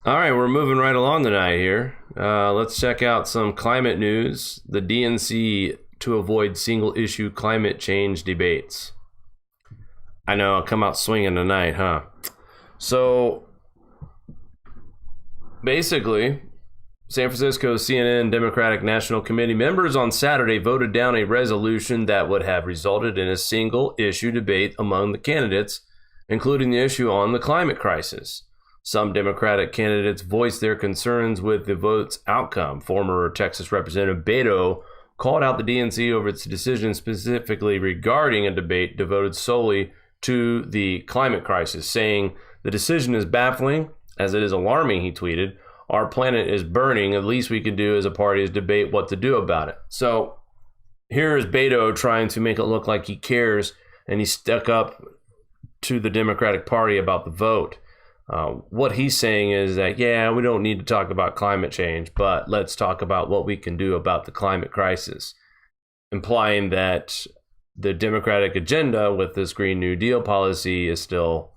All right, we're moving right along tonight here. Let's check out some climate news. The DNC to avoid single issue climate change debates. I know, I'll come out swinging tonight, huh? So basically, San Francisco CNN Democratic National Committee members on Saturday voted down a resolution that would have resulted in a single issue debate among the candidates, including the issue on the climate crisis. Some Democratic candidates voiced their concerns with the vote's outcome. Former Texas Representative Beto called out the DNC over its decision specifically regarding a debate devoted solely to the climate crisis, saying the decision is baffling, as it is alarming, he tweeted. Our planet is burning. The least we can do as a party is debate what to do about it. So here is Beto trying to make it look like he cares, and he stuck up to the Democratic Party about the vote. What he's saying is that, yeah, we don't need to talk about climate change, but let's talk about what we can do about the climate crisis, implying that the Democratic agenda with this Green New Deal policy is still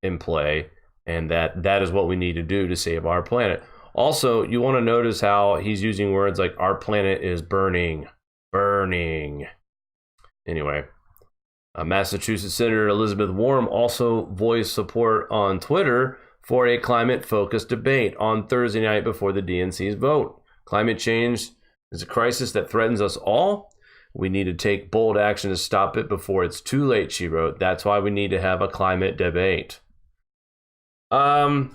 in play, and that is what we need to do to save our planet. Also, you want to notice how he's using words like our planet is burning. Anyway, Massachusetts Senator Elizabeth Warren also voiced support on Twitter for a climate-focused debate on Thursday night before the DNC's vote. Climate change is a crisis that threatens us all. We need to take bold action to stop it before it's too late, she wrote. That's why we need to have a climate debate. I'm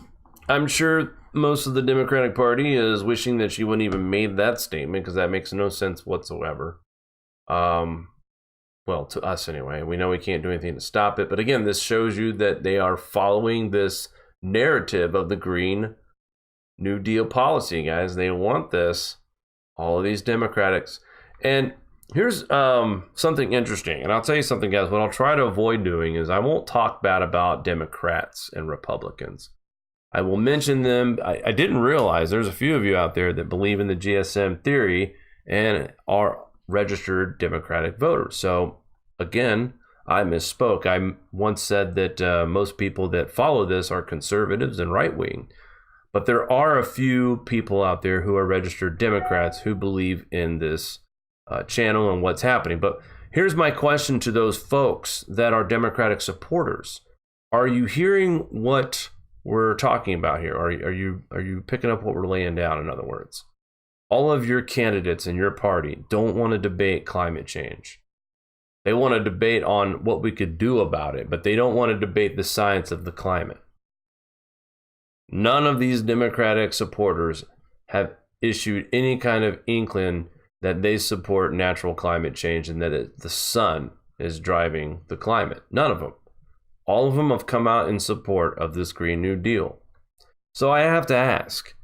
sure most of the Democratic Party is wishing that she wouldn't even made that statement, because that makes no sense whatsoever. Well, to us anyway. We know we can't do anything to stop it. But again, this shows you that they are following this narrative of the Green New Deal policy, guys. They want this, all of these Democrats. And here's something interesting. And I'll tell you something, guys. What I'll try to avoid doing is I won't talk bad about Democrats and Republicans. I will mention them. I didn't realize there's a few of you out there that believe in the GSM theory and are registered Democratic voters. So again, I misspoke. I once said that most people that follow this are conservatives and right-wing. But there are a few people out there who are registered Democrats who believe in this channel and what's happening. But here's my question to those folks that are Democratic supporters. Are you hearing what we're talking about here? Are you picking up what we're laying down, in other words? All of your candidates in your party don't want to debate climate change. They want to debate on what we could do about it, but they don't want to debate the science of the climate. None of these Democratic supporters have issued any kind of inkling that they support natural climate change and that the sun is driving the climate. None of them. All of them have come out in support of this Green New Deal. So I have to ask,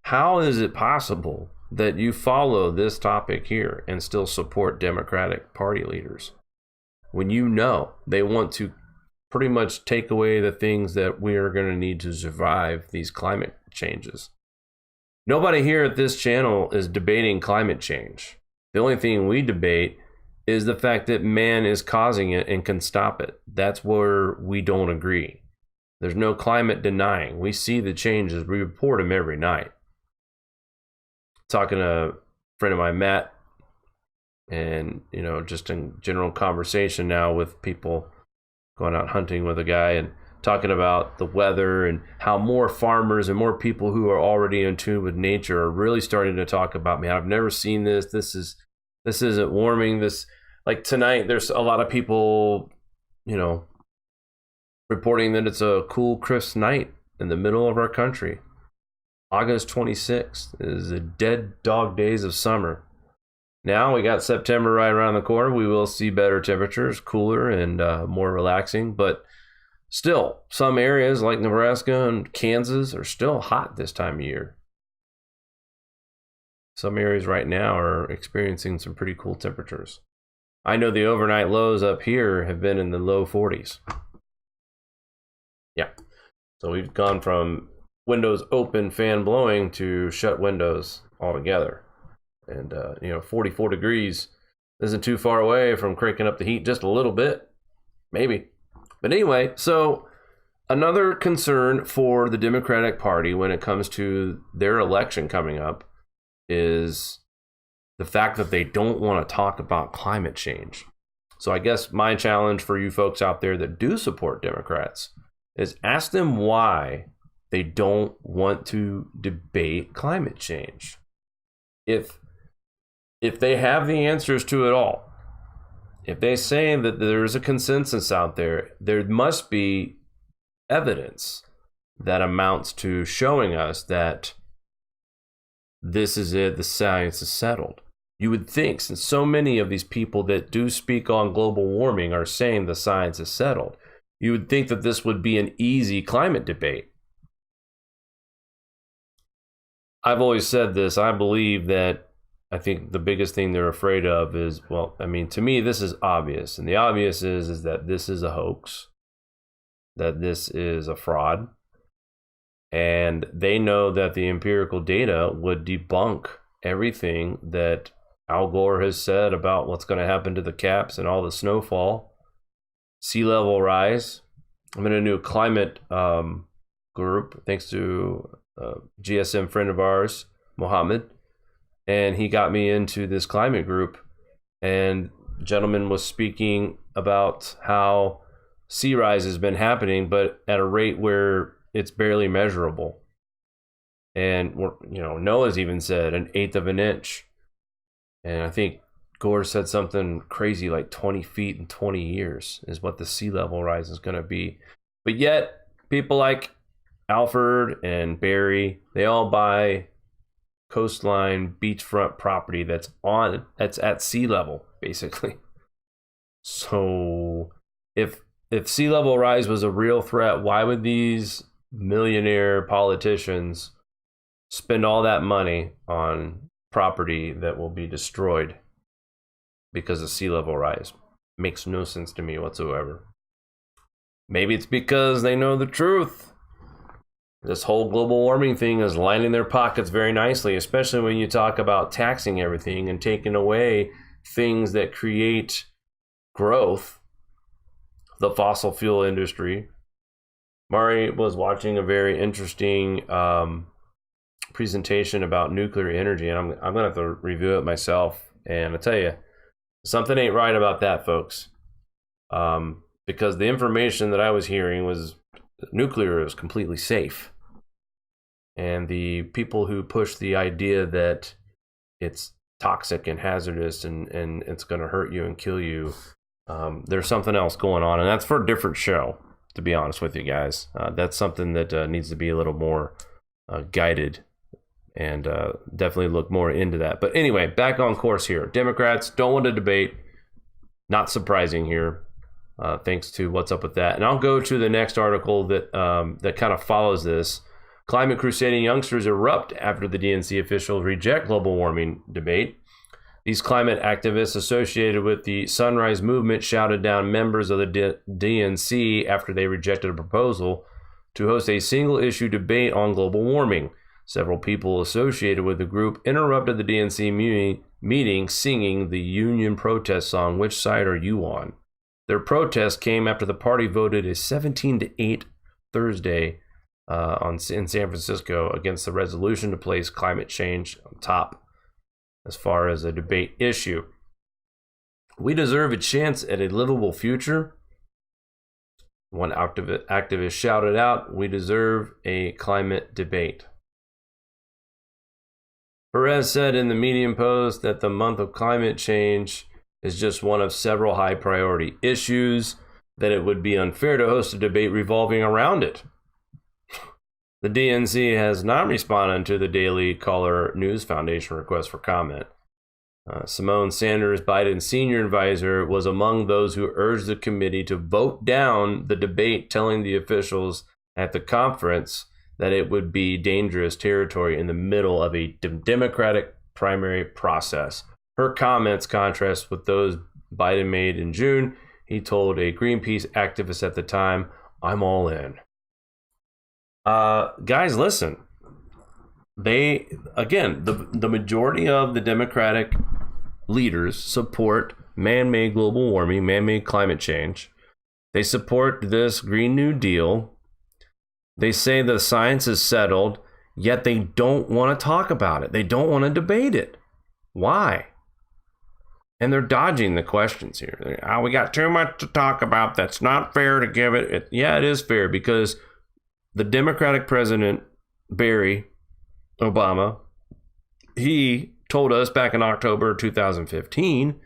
how is it possible that you follow this topic here and still support Democratic Party leaders when you know they want to pretty much take away the things that we are going to need to survive these climate changes? Nobody here at this channel is debating climate change. The only thing we debate is the fact that man is causing it and can stop it. That's where we don't agree. There's no climate denying. We see the changes. We report them every night. Talking to a friend of mine, Matt, and just in general conversation now with people, going out hunting with a guy and talking about the weather and how more farmers and more people who are already in tune with nature are really starting to talk about, man, I've never seen this. This isn't warming. This, like tonight, there's a lot of people, reporting that it's a cool, crisp night in the middle of our country. August 26th is the dead dog days of summer. Now we got September right around the corner. We will see better temperatures, cooler and more relaxing. But still, some areas like Nebraska and Kansas are still hot this time of year. Some areas right now are experiencing some pretty cool temperatures. I know the overnight lows up here have been in the low 40s. Yeah. So we've gone from windows open, fan blowing, to shut windows altogether. And 44 degrees isn't too far away from cranking up the heat just a little bit, maybe. But anyway, so Another concern for the Democratic Party when it comes to their election coming up is the fact that they don't want to talk about climate change. So I guess my challenge for you folks out there that do support Democrats is ask them why they don't want to debate climate change. If they have the answers to it all, if they say that there's a consensus out there, there must be evidence that amounts to showing us that this is it, the science is settled. You would think, since so many of these people that do speak on global warming are saying the science is settled, you would think that this would be an easy climate debate. I've always said this. I believe that I think the biggest thing they're afraid of is, well, I mean, to me, this is obvious. And the obvious is that this is a hoax, that this is a fraud. And they know that the empirical data would debunk everything that Al Gore has said about what's going to happen to the caps and all the snowfall, sea level rise. I'm in a new climate group, thanks to a GSM friend of ours, Mohammed. And he got me into this climate group. And the gentleman was speaking about how sea rise has been happening, but at a rate where it's barely measurable. And, you know, Noah's even said 1/8 of an inch. And I think Gore said something crazy like 20 feet in 20 years is what the sea level rise is going to be. But yet, people like Alford and Barry, they all buy coastline beachfront property that's at sea level, basically. So if sea level rise was a real threat, why would these millionaire politicians spend all that money on property that will be destroyed because of sea level rise? Makes no sense to me whatsoever. Maybe it's because they know the truth. This whole global warming thing is lining their pockets very nicely, especially when you talk about taxing everything and taking away things that create growth. The fossil fuel industry. Mari was watching a very interesting presentation about nuclear energy, and I'm gonna have to review it myself. And I tell you, something ain't right about that, folks. Because the information that I was hearing was nuclear is completely safe, and the people who push the idea that it's toxic and hazardous and it's going to hurt you and kill you, there's something else going on, and that's for a different show, to be honest with you guys. That's something that needs to be a little more guided, and definitely look more into that. But anyway, back on course here. Democrats don't want to debate. Not surprising here, thanks to what's up with that. And I'll go to the next article that that kind of follows this. Climate crusading youngsters erupt after the DNC officials reject global warming debate. These climate activists associated with the Sunrise Movement shouted down members of the DNC after they rejected a proposal to host a single-issue debate on global warming. Several people associated with the group interrupted the DNC meeting singing the union protest song, "Which Side Are You On?" Their protest came after the party voted a 17-8 Thursday in San Francisco against the resolution to place climate change on top as far as a debate issue. "We deserve a chance at a livable future," one activist shouted out. "We deserve a climate debate." Perez said in the Medium Post that the month of climate change is just one of several high priority issues, that it would be unfair to host a debate revolving around it. The DNC has not responded to the Daily Caller News Foundation request for comment. Simone Sanders, Biden's senior advisor, was among those who urged the committee to vote down the debate, telling the officials at the conference that it would be dangerous territory in the middle of a Democratic primary process. Her comments contrast with those Biden made in June. He told a Greenpeace activist at the time, "I'm all in." Guys, listen. The majority of the Democratic leaders support man-made global warming, man-made climate change. They support this Green New Deal. They say the science is settled, yet they don't want to talk about it. They don't want to debate it. Why? And they're dodging the questions here. Oh, we got too much to talk about. That's not fair to give it. Yeah, it is fair, because the Democratic president, Barry Obama, he told us back in October 2015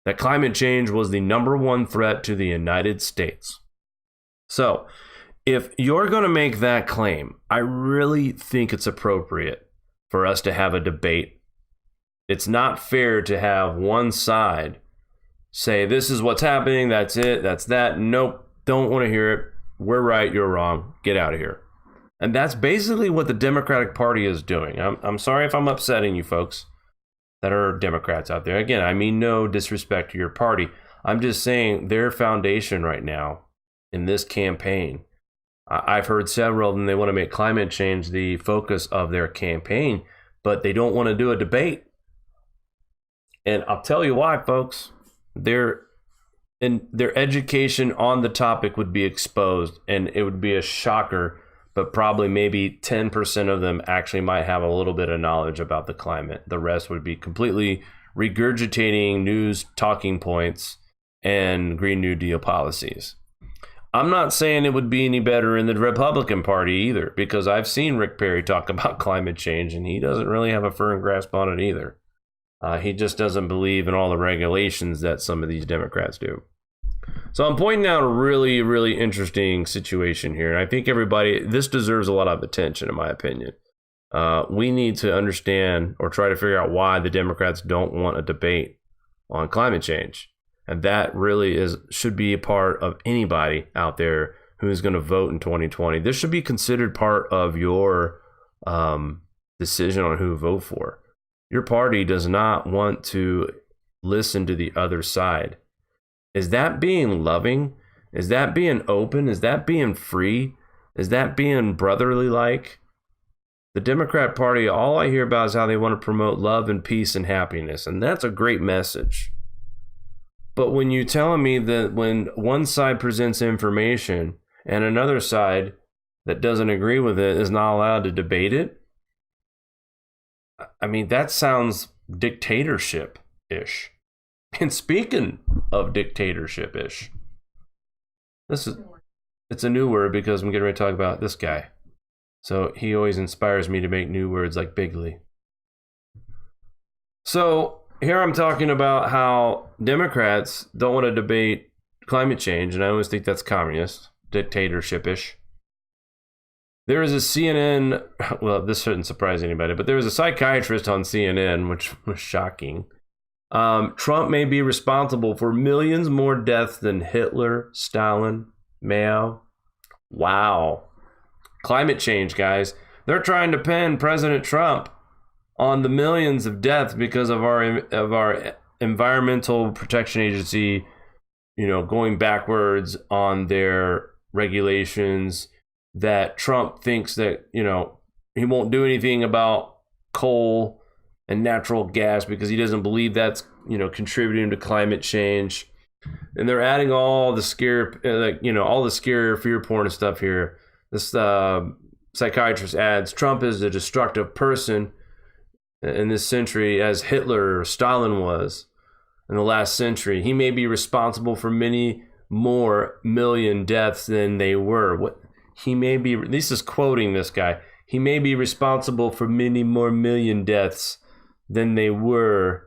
that climate change was the #1 threat to the United States. So, if you're going to make that claim, I really think it's appropriate for us to have a debate. It's not fair to have one side say, this is what's happening, that's it, that's that. Nope, don't want to hear it. We're right, you're wrong. Get out of here. And that's basically what the Democratic Party is doing. I'm sorry if I'm upsetting you folks that are Democrats out there. Again, I mean no disrespect to your party. I'm just saying their foundation right now in this campaign, I've heard several of them, they want to make climate change the focus of their campaign, but they don't want to do a debate. And I'll tell you why, folks. Their education on the topic would be exposed, and it would be a shocker, but probably maybe 10% of them actually might have a little bit of knowledge about the climate. The rest would be completely regurgitating news talking points and Green New Deal policies. I'm not saying it would be any better in the Republican Party either, because I've seen Rick Perry talk about climate change, and he doesn't really have a firm grasp on it either. He just doesn't believe in all the regulations that some of these Democrats do. So I'm pointing out a really, really interesting situation here. And I think this deserves a lot of attention, in my opinion. We need to understand or try to figure out why the Democrats don't want a debate on climate change. And that really should be a part of anybody out there who's going to vote in 2020. This should be considered part of your decision on who to vote for. Your party does not want to listen to the other side. Is that being loving? Is that being open? Is that being free? Is that being brotherly like? The Democrat Party, all I hear about is how they want to promote love and peace and happiness. And that's a great message. But when you're telling me that when one side presents information and another side that doesn't agree with it is not allowed to debate it, I mean, that sounds dictatorship-ish. And speaking of dictatorship-ish, it's a new word because I'm getting ready to talk about this guy. So he always inspires me to make new words like Bigley. So here I'm talking about how Democrats don't want to debate climate change, and I always think that's communist, dictatorship-ish. There is a CNN, well, this shouldn't surprise anybody, but there was a psychiatrist on CNN, which was shocking. Trump may be responsible for millions more deaths than Hitler, Stalin, Mao. Wow. Climate change, guys. They're trying to pin President Trump on the millions of deaths because of our Environmental Protection Agency, going backwards on their regulations, that Trump thinks that, he won't do anything about coal and natural gas because he doesn't believe that's, contributing to climate change. And they're adding all the scare fear porn and stuff here. This psychiatrist adds, Trump is a destructive person in this century as Hitler or Stalin was in the last century. He may be responsible for many more million deaths than they were. This is quoting this guy. He may be responsible for many more million deaths than they were.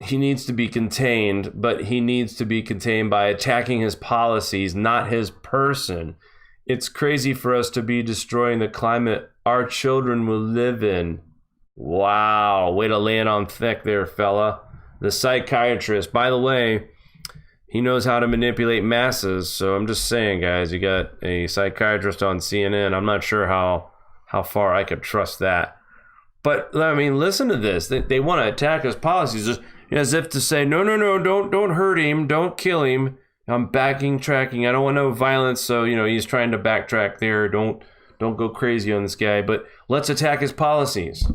He needs to be contained, but he needs to be contained by attacking his policies, not his person. It's crazy for us to be destroying the climate our children will live in. Wow, way to land on thick there, fella. The psychiatrist, by the way, he knows how to manipulate masses. So I'm just saying, guys, you got a psychiatrist on CNN. I'm not sure how far I could trust that. But I mean, listen to this. They want to attack his policies, just as if to say, no, don't hurt him, don't kill him. I'm tracking. I don't want no violence. So he's trying to backtrack there. Don't go crazy on this guy. But let's attack his policies.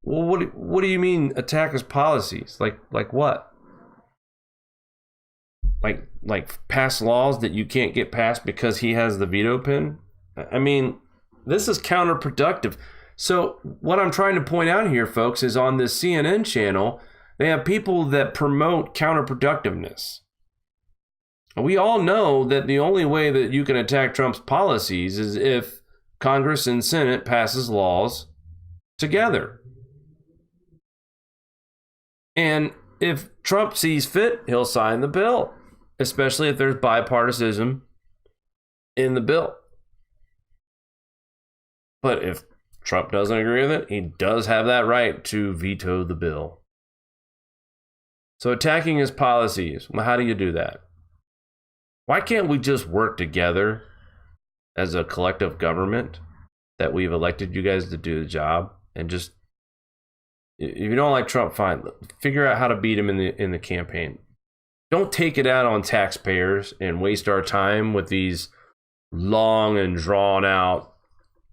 Well, what do you mean attack his policies? Like what? pass laws that you can't get passed because he has the veto pen. I mean, this is counterproductive. So what I'm trying to point out here, folks, is on this CNN channel, they have people that promote counterproductiveness. We all know that the only way that you can attack Trump's policies is if Congress and Senate passes laws together. And if Trump sees fit, he'll sign the bill, especially if there's bipartisanship in the bill. But if Trump doesn't agree with it, he does have that right to veto the bill. So attacking his policies, well, how do you do that? Why can't we just work together as a collective government that we've elected you guys to do the job, and just, if you don't like Trump, fine, figure out how to beat him in the campaign. Don't take it out on taxpayers and waste our time with these long and drawn out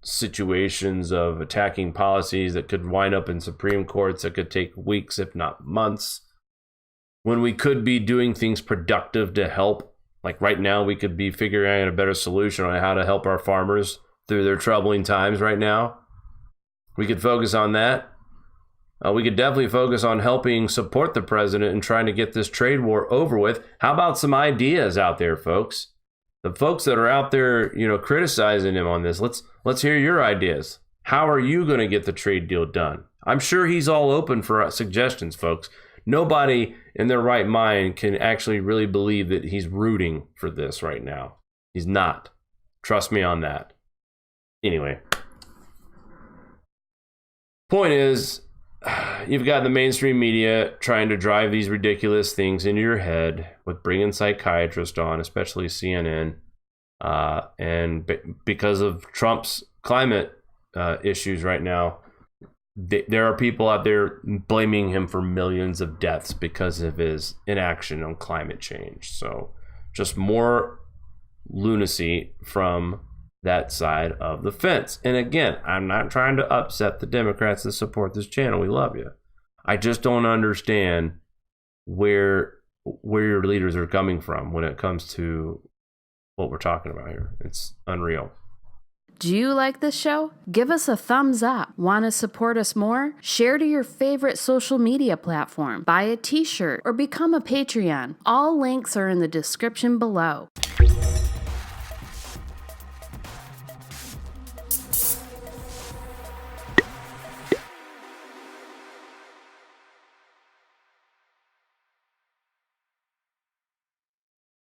situations of attacking policies that could wind up in Supreme Courts that could take weeks, if not months, when we could be doing things productive to help. Like right now, we could be figuring out a better solution on how to help our farmers through their troubling times right now. We could focus on that. We could definitely focus on helping support the president and trying to get this trade war over with. How about some ideas out there, folks? The folks that are out there, criticizing him on this, let's hear your ideas. How are you going to get the trade deal done? I'm sure he's all open for suggestions, folks. Nobody in their right mind can actually really believe that he's rooting for this right now. He's not. Trust me on that. Anyway. Point is, you've got the mainstream media trying to drive these ridiculous things into your head with bringing psychiatrists on, especially CNN. And because of Trump's climate issues right now, there are people out there blaming him for millions of deaths because of his inaction on climate change. So just more lunacy from that side of the fence. And again, I'm not trying to upset the Democrats that support this channel. We love you. I just don't understand where your leaders are coming from when it comes to what we're talking about here. It's unreal. Do you like this show? Give us a thumbs up. Want to support us more? Share to your favorite social media platform. Buy a t-shirt or become a Patreon. All links are in the description below.